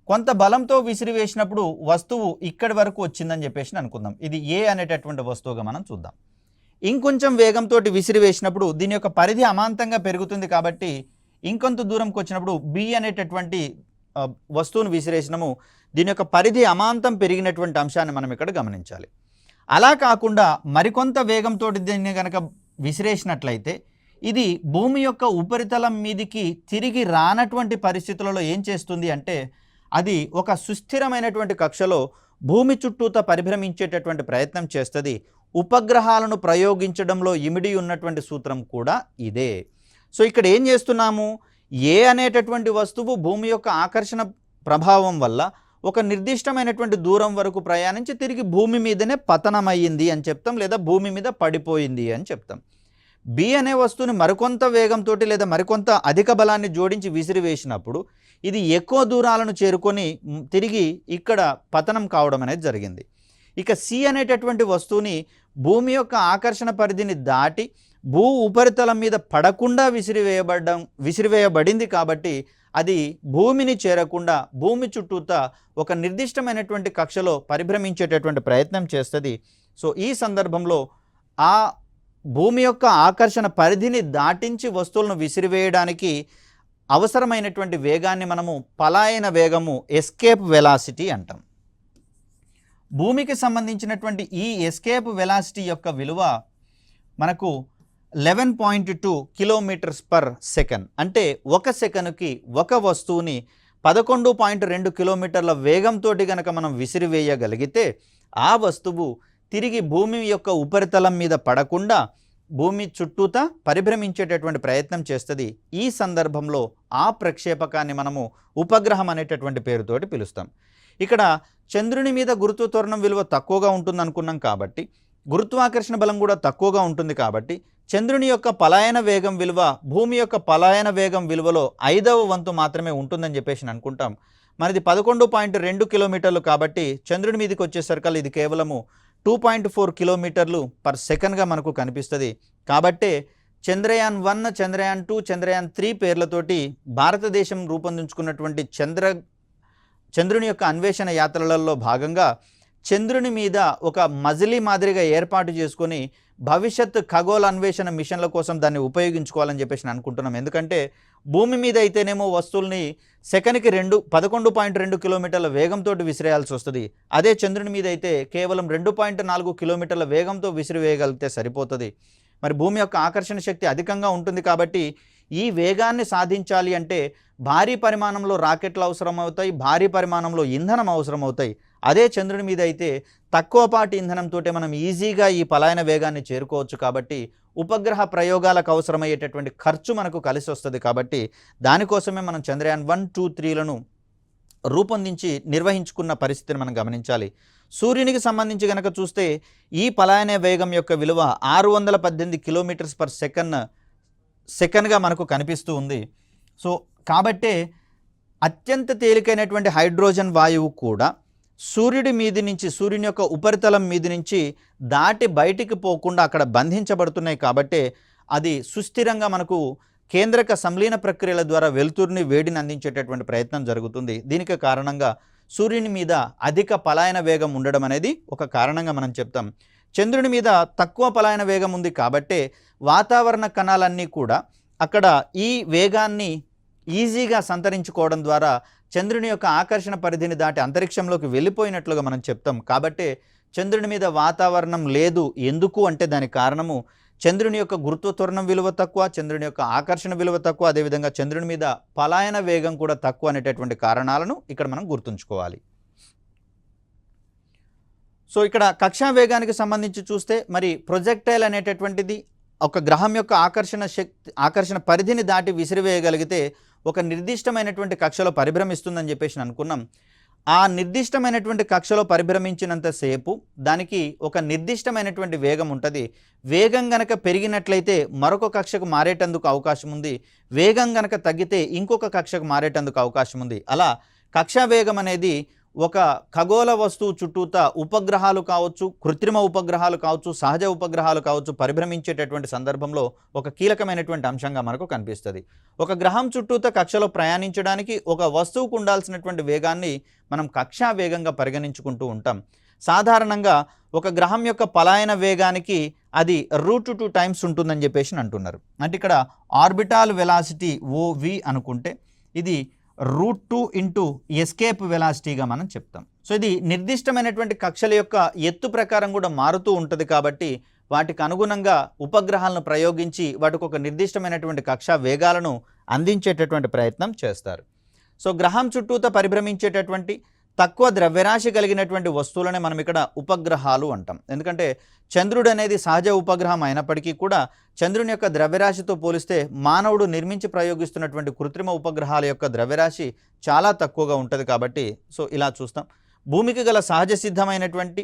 కొంత బలంతో విసిరివేసినప్పుడు వస్తువు ఇక్కడి వరకు వచ్చిందని చెప్పేసి అనుకుందాం. ఇది A అనేటటువంటి వస్తువుగా మనం చూద్దాం. ఇంకొంచెం వేగంతో విసిరివేసినప్పుడు దీని యొక్క పరిధి అమాంతంగా పెరుగుతుంది. కాబట్టి ఇంకొంత దూరంకి వచ్చినప్పుడు B అనేటటువంటి వస్తువును విసిరేసినాము. దీని యొక్క పరిధి అమాంతం పెరిగినటువంటి అంశాన్ని మనం ఇక్కడ గమనించాలి. అలా కాకుండా మరికొంత వేగంతో దీన్ని కనుక విసిరేసినట్లయితే ఇది భూమి యొక్క ఉపరితలం మీదికి తిరిగి రానటువంటి పరిస్థితులలో ఏం చేస్తుంది అంటే అది ఒక సుస్థిరమైనటువంటి కక్షలో భూమి చుట్టూతా పరిభ్రమించేటటువంటి ప్రయత్నం చేస్తుంది. ఉపగ్రహాలను ప్రయోగించడంలో ఇమిడి ఉన్నటువంటి సూత్రం కూడా ఇదే. సో ఇక్కడ ఏం చేస్తున్నాము, A అనేటటువంటి వస్తువు భూమి యొక్క ఆకర్షణ ప్రభావం వల్ల ఒక నిర్దిష్టమైనటువంటి దూరం వరకు ప్రయాణించి తిరిగి భూమి మీదనే పతనమయ్యింది అని చెప్తాం, లేదా భూమి మీద పడిపోయింది అని చెప్తాం. B అనే వస్తువుని మరికొంత వేగంతో లేదా మరికొంత అధిక బలాన్ని జోడించి విసిరివేసినప్పుడు ఇది ఎక్కువ దూరాలను చేరుకొని తిరిగి ఇక్కడ పతనం కావడం అనేది జరిగింది. ఇక C అనేటటువంటి వస్తువుని భూమి యొక్క ఆకర్షణ పరిధిని దాటి భూ ఉపరితలం మీద పడకుండా విసిరివేయబడింది. కాబట్టి అది భూమిని చేరకుండా భూమి చుట్టూతా ఒక నిర్దిష్టమైనటువంటి కక్షలో పరిభ్రమించేటటువంటి ప్రయత్నం చేస్తుంది. సో ఈ సందర్భంలో ఆ భూమి యొక్క ఆకర్షణ పరిధిని దాటించి వస్తువులను విసిరివేయడానికి అవసరమైనటువంటి వేగాన్ని మనము పలాయన వేగము, ఎస్కేప్ వెలాసిటీ అంటాం. భూమికి సంబంధించినటువంటి ఈ ఎస్కేప్ వెలాసిటీ యొక్క విలువ మనకు 11.2 కిలోమీటర్స్ పర్ సెకండ్. అంటే ఒక సెకనుకి ఒక వస్తువుని 11.2 కిలోమీటర్ల వేగంతో గనక మనం విసిరివేయగలిగితే ఆ వస్తువు తిరిగి భూమి యొక్క ఉపరితలం మీద పడకుండా భూమి చుట్టూతా పరిభ్రమించేటటువంటి ప్రయత్నం చేస్తుంది. ఈ సందర్భంలో ఆ ప్రక్షేపకాన్ని మనము ఉపగ్రహం అనేటటువంటి పేరుతోటి పిలుస్తాం. ఇక్కడ చంద్రుని మీద గురుత్వ త్వరణం విలువ తక్కువగా ఉంటుంది అనుకున్నాం కాబట్టి, గురుత్వాకర్షణ బలం కూడా తక్కువగా ఉంటుంది కాబట్టి చంద్రుని యొక్క పలాయన వేగం విలువ భూమి యొక్క పలాయన వేగం విలువలో 5వ వంతు మాత్రమే ఉంటుందని చెప్పేసి అనుకుంటాం. మనది 11.2 కిలోమీటర్లు కాబట్టి చంద్రుని మీదకి వచ్చేసరికి ఇది కేవలము 2.4 కిలోమీటర్లు పర్ సెకండ్గా మనకు కనిపిస్తుంది. కాబట్టే చంద్రయాన్ 1, చంద్రయాన్ 2, చంద్రయాన్ 3 పేర్లతోటి భారతదేశం రూపొందించుకున్నటువంటి చంద్రుని యొక్క అన్వేషణ యాత్రలలో భాగంగా చంద్రుని మీద ఒక మజిలీ మాదిరిగా ఏర్పాటు చేసుకొని భవిష్యత్ ఖగోళ అన్వేషణ మిషన్ల కోసం దాన్ని ఉపయోగించుకోవాలని చెప్పేసి అనుకుంటున్నాం. ఎందుకంటే భూమి మీద అయితేనేమో వస్తువుల్ని సెకన్కి 11.2 కిలోమీటర్ల వేగంతో విసిరేయాల్సి వస్తుంది. అదే చంద్రుని మీద అయితే కేవలం 2.4 కిలోమీటర్ల వేగంతో విసిరివేయగలిగితే సరిపోతుంది. మరి భూమి యొక్క ఆకర్షణ శక్తి అధికంగా ఉంటుంది కాబట్టి ఈ వేగాన్ని సాధించాలి అంటే భారీ పరిమాణంలో రాకెట్లు అవసరమవుతాయి, భారీ పరిమాణంలో ఇంధనం అవసరమవుతాయి. అదే చంద్రుని మీద అయితే తక్కువపాటి ఇంధనంతో మనం ఈజీగా ఈ పలాయన వేగాన్ని చేరుకోవచ్చు. కాబట్టి ఉపగ్రహ ప్రయోగాలకు అవసరమయ్యేటటువంటి ఖర్చు మనకు కలిసి వస్తుంది. కాబట్టి దానికోసమే మనం చంద్రయాన్ 1, 2, 3లను రూపొందించి నిర్వహించుకున్న పరిస్థితిని మనం గమనించాలి. సూర్యునికి సంబంధించి కనుక చూస్తే ఈ పలాయన వేగం యొక్క విలువ 618 కిలోమీటర్స్ పర్ సెకండ్గా మనకు కనిపిస్తూ ఉంది. సో కాబట్టే అత్యంత తేలికైనటువంటి హైడ్రోజన్ వాయువు కూడా సూర్యుడి మీది నుంచి, సూర్యుని యొక్క ఉపరితలం మీది నుంచి దాటి బయటికి పోకుండా అక్కడ బంధించబడుతున్నాయి. కాబట్టే అది సుస్థిరంగా మనకు కేంద్రక సంలీన ప్రక్రియల ద్వారా వెలుతురుని, వేడిని అందించేటటువంటి ప్రయత్నం జరుగుతుంది. దీనికి కారణంగా సూర్యుని మీద అధిక పలాయన వేగం ఉండడం అనేది ఒక కారణంగా మనం చెప్తాం. చంద్రుని మీద తక్కువ పలాయన వేగం ఉంది కాబట్టే వాతావరణ కణాలన్నీ కూడా అక్కడ ఈ వేగాన్ని ఈజీగా సంతరించుకోవడం ద్వారా చంద్రుని యొక్క ఆకర్షణ పరిధిని దాటి అంతరిక్షంలోకి వెళ్ళిపోయినట్లుగా మనం చెప్తాం. కాబట్టి చంద్రుని మీద వాతావరణం లేదు. ఎందుకు అంటే దానికి కారణము చంద్రుని యొక్క గురుత్వ త్వరణం విలువ తక్కువ, చంద్రుని యొక్క ఆకర్షణ విలువ తక్కువ, అదేవిధంగా చంద్రుని మీద పలాయన వేగం కూడా తక్కువ అనేటటువంటి కారణాలను ఇక్కడ మనం గుర్తుంచుకోవాలి. సో ఇక్కడ కక్షా వేగానికి సంబంధించి చూస్తే మరి ప్రొజెక్టైల్ అనేటటువంటిది ఒక గ్రహం యొక్క ఆకర్షణ పరిధిని దాటి విసిరివేయగలిగితే ఒక నిర్దిష్టమైనటువంటి కక్షలో పరిభ్రమిస్తుందని చెప్పేసి అనుకున్నాం. ఆ నిర్దిష్టమైనటువంటి కక్షలో పరిభ్రమించినంతసేపు దానికి ఒక నిర్దిష్టమైనటువంటి వేగం ఉంటుంది. వేగం గనక పెరిగినట్లయితే మరొక కక్షకు మారేటందుకు అవకాశం ఉంది. వేగం గనక తగ్గితే ఇంకొక కక్షకు మారేటందుకు అవకాశం ఉంది. అలా కక్షా వేగం అనేది ఒక ఖగోళ వస్తువు చుట్టూతా ఉపగ్రహాలు కావచ్చు, కృత్రిమ ఉపగ్రహాలు కావచ్చు, సహజ ఉపగ్రహాలు కావచ్చు పరిభ్రమించేటటువంటి సందర్భంలో ఒక కీలకమైనటువంటి అంశంగా మనకు కనిపిస్తుంది. ఒక గ్రహం చుట్టూతా కక్షలో ప్రయాణించడానికి ఒక వస్తువుకు ఉండాల్సినటువంటి వేగాన్ని మనం కక్షా వేగంగా పరిగణించుకుంటూ ఉంటాం. సాధారణంగా ఒక గ్రహం యొక్క పలాయన వేగానికి అది √2 టైమ్స్ ఉంటుందని చెప్పేసి అంటున్నారు. అంటే ఇక్కడ ఆర్బిటాల్ వెలాసిటీ OV అనుకుంటే ఇది √2 ఇంటూ ఎస్కేప్ వెలాసిటీగా మనం చెప్తాం. సో ఇది నిర్దిష్టమైనటువంటి కక్షల యొక్క ఎత్తు ప్రకారం కూడా మారుతూ ఉంటుంది. కాబట్టి వాటికి అనుగుణంగా ఉపగ్రహాలను ప్రయోగించి వాటికి ఒక నిర్దిష్టమైనటువంటి కక్షా వేగాలను అందించేటటువంటి ప్రయత్నం చేస్తారు. సో గ్రహం చుట్టూతో పరిభ్రమించేటటువంటి తక్కువ ద్రవ్యరాశి కలిగినటువంటి వస్తువులనే మనం ఇక్కడ ఉపగ్రహాలు అంటాం. ఎందుకంటే చంద్రుడు అనేది సహజ ఉపగ్రహం అయినప్పటికీ కూడా చంద్రుని యొక్క ద్రవ్యరాశితో పోలిస్తే మానవుడు నిర్మించి ప్రయోగిస్తున్నటువంటి కృత్రిమ ఉపగ్రహాల యొక్క ద్రవ్యరాశి చాలా తక్కువగా ఉంటుంది. కాబట్టి సో ఇలా చూస్తాం. భూమికి గల సహజ సిద్ధమైనటువంటి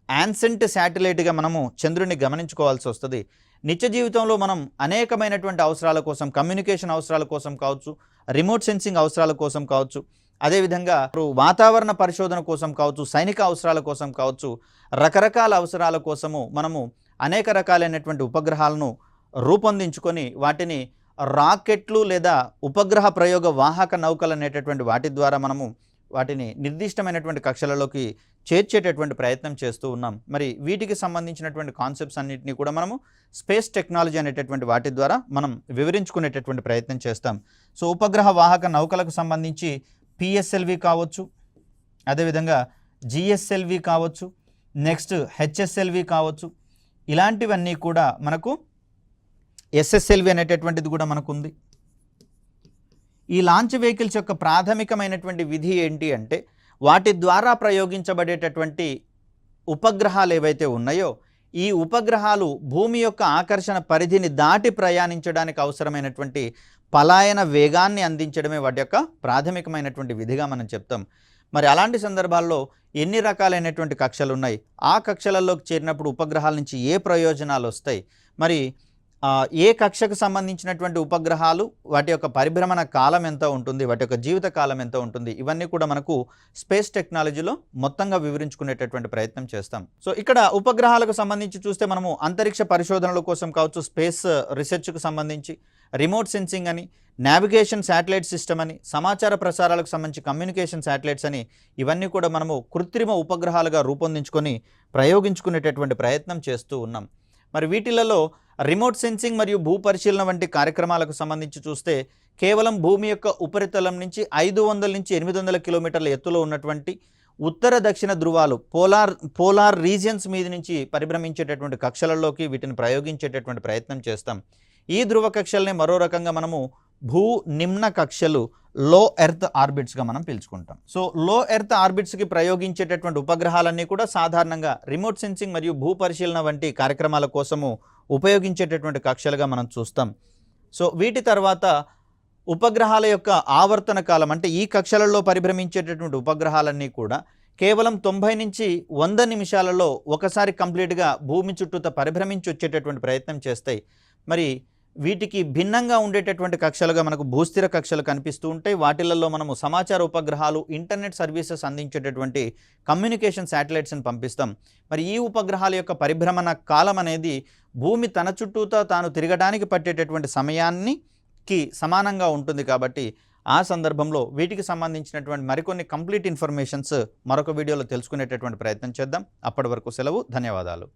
యాన్సెంట్ శాటిలైట్గా మనము చంద్రుని గమనించుకోవాల్సి వస్తుంది. నిత్య జీవితంలో మనం అనేకమైనటువంటి అవసరాల కోసం, కమ్యూనికేషన్ అవసరాల కోసం కావచ్చు, రిమోట్ సెన్సింగ్ అవసరాల కోసం కావచ్చు, అదేవిధంగా వాతావరణ పరిశోధన కోసం కావచ్చు, సైనిక అవసరాల కోసం కావచ్చు, రకరకాల అవసరాల కోసము మనము అనేక రకాలైనటువంటి ఉపగ్రహాలను రూపొందించుకొని వాటిని రాకెట్లు లేదా ఉపగ్రహ ప్రయోగ వాహక నౌకలు అనేటటువంటి వాటి ద్వారా మనము వాటిని నిర్దిష్టమైనటువంటి కక్షలలోకి చేర్చేటటువంటి ప్రయత్నం చేస్తూ ఉన్నాం. మరి వీటికి సంబంధించినటువంటి కాన్సెప్ట్స్ అన్నింటినీ కూడా మనము స్పేస్ టెక్నాలజీ అనేటటువంటి వాటి ద్వారా మనం వివరించుకునేటటువంటి ప్రయత్నం చేస్తాం. సో ఉపగ్రహ వాహక నౌకలకు సంబంధించి PSLV కావచ్చు, అదేవిధంగా GSLV కావచ్చు, నెక్స్ట్ HSLV కావచ్చు, ఇలాంటివన్నీ కూడా మనకు ఎస్ఎస్ఎల్వి అనేటటువంటిది కూడా మనకుంది. ఈ లాంచ్ వెహికల్స్ యొక్క ప్రాథమికమైనటువంటి విధి ఏంటి అంటే వాటి ద్వారా ప్రయోగించబడేటటువంటి ఉపగ్రహాలు ఏవైతే ఉన్నాయో ఈ ఉపగ్రహాలు భూమి యొక్క ఆకర్షణ పరిధిని దాటి ప్రయాణించడానికి అవసరమైనటువంటి పలాయన వేగాన్ని అందించడమే వాటి యొక్క ప్రాథమికమైనటువంటి విధిగా మనం చెప్తాం. మరి అలాంటి సందర్భాల్లో ఎన్ని రకాలైనటువంటి కక్షలు ఉన్నాయి, ఆ కక్షలలోకి చేరినప్పుడు ఉపగ్రహాల నుంచి ఏ ప్రయోజనాలు వస్తాయి, మరి ఏ కక్షకు సంబంధించినటువంటి ఉపగ్రహాలు వాటి యొక్క పరిభ్రమణ కాలం ఎంత ఉంటుంది, వాటి యొక్క జీవిత కాలం ఎంత ఉంటుంది, ఇవన్నీ కూడా మనకు స్పేస్ టెక్నాలజీలో మొత్తంగా వివరించుకునేటటువంటి ప్రయత్నం చేస్తాం. సో ఇక్కడ ఉపగ్రహాలకు సంబంధించి చూస్తే మనము అంతరిక్ష పరిశోధనల కోసం కావచ్చు, స్పేస్ రీసెర్చ్కు సంబంధించి రిమోట్ సెన్సింగ్ అని, నావిగేషన్ శాటిలైట్ సిస్టమ్ అని, సమాచార ప్రసారాలకు సంబంధించి కమ్యూనికేషన్ శాటిలైట్స్ అని, ఇవన్నీ కూడా మనము కృత్రిమ ఉపగ్రహాలుగా రూపొందించుకొని ప్రయోగించుకునేటటువంటి ప్రయత్నం చేస్తూ ఉన్నాం. మరి వీటిలలో రిమోట్ సెన్సింగ్ మరియు భూ పరిశీలన వంటి కార్యక్రమాలకు సంబంధించి చూస్తే కేవలం భూమి యొక్క ఉపరితలం నుంచి 500 నుంచి 800 కిలోమీటర్ల ఎత్తులో ఉన్నటువంటి ఉత్తర దక్షిణ ధృవాలు పోలార్ రీజియన్స్ మీద నుంచి పరిభ్రమించేటటువంటి కక్షలలోకి వీటిని ప్రయోగించేటటువంటి ప్రయత్నం చేస్తాం. ఈ ధృవ కక్షల్ని మరో రకంగా మనము భూ నిమ్న కక్షలు, లో ఎర్త్ ఆర్బిట్స్గా మనం పిలుచుకుంటాం. సో లో ఎర్త్ ఆర్బిట్స్కి ప్రయోగించేటటువంటి ఉపగ్రహాలన్నీ కూడా సాధారణంగా రిమోట్ సెన్సింగ్ మరియు భూ పరిశీలన వంటి కార్యక్రమాల కోసము ఉపయోగించేటటువంటి కక్షలుగా మనం చూస్తాం. సో వీటి తర్వాత ఉపగ్రహాల యొక్క ఆవర్తన కాలం, అంటే ఈ కక్షలలో పరిభ్రమించేటటువంటి ఉపగ్రహాలన్నీ కూడా కేవలం 90 నుంచి 100 నిమిషాలలో ఒకసారి కంప్లీట్గా భూమి చుట్టూత పరిభ్రమించి వచ్చేటటువంటి ప్రయత్నం చేస్తాయి. మరి వీటికి భిన్నంగా ఉండేటటువంటి కక్షలుగా మనకు భూస్థిర కక్షలు కనిపిస్తూ ఉంటాయి. వాటిలలో మనము సమాచార ఉపగ్రహాలు, ఇంటర్నెట్ సర్వీసెస్ అందించేటటువంటి కమ్యూనికేషన్ శాటిలైట్స్ని పంపిస్తాం. మరి ఈ ఉపగ్రహాల యొక్క పరిభ్రమణ కాలం అనేది భూమి తన చుట్టూతో తాను తిరగడానికి పట్టేటటువంటి సమయానికి సమానంగా ఉంటుంది. కాబట్టి ఆ సందర్భంలో వీటికి సంబంధించినటువంటి మరికొన్ని కంప్లీట్ ఇన్ఫర్మేషన్స్ మరొక వీడియోలో తెలుసుకునేటటువంటి ప్రయత్నం చేద్దాం. అప్పటి వరకు సెలవు. ధన్యవాదాలు.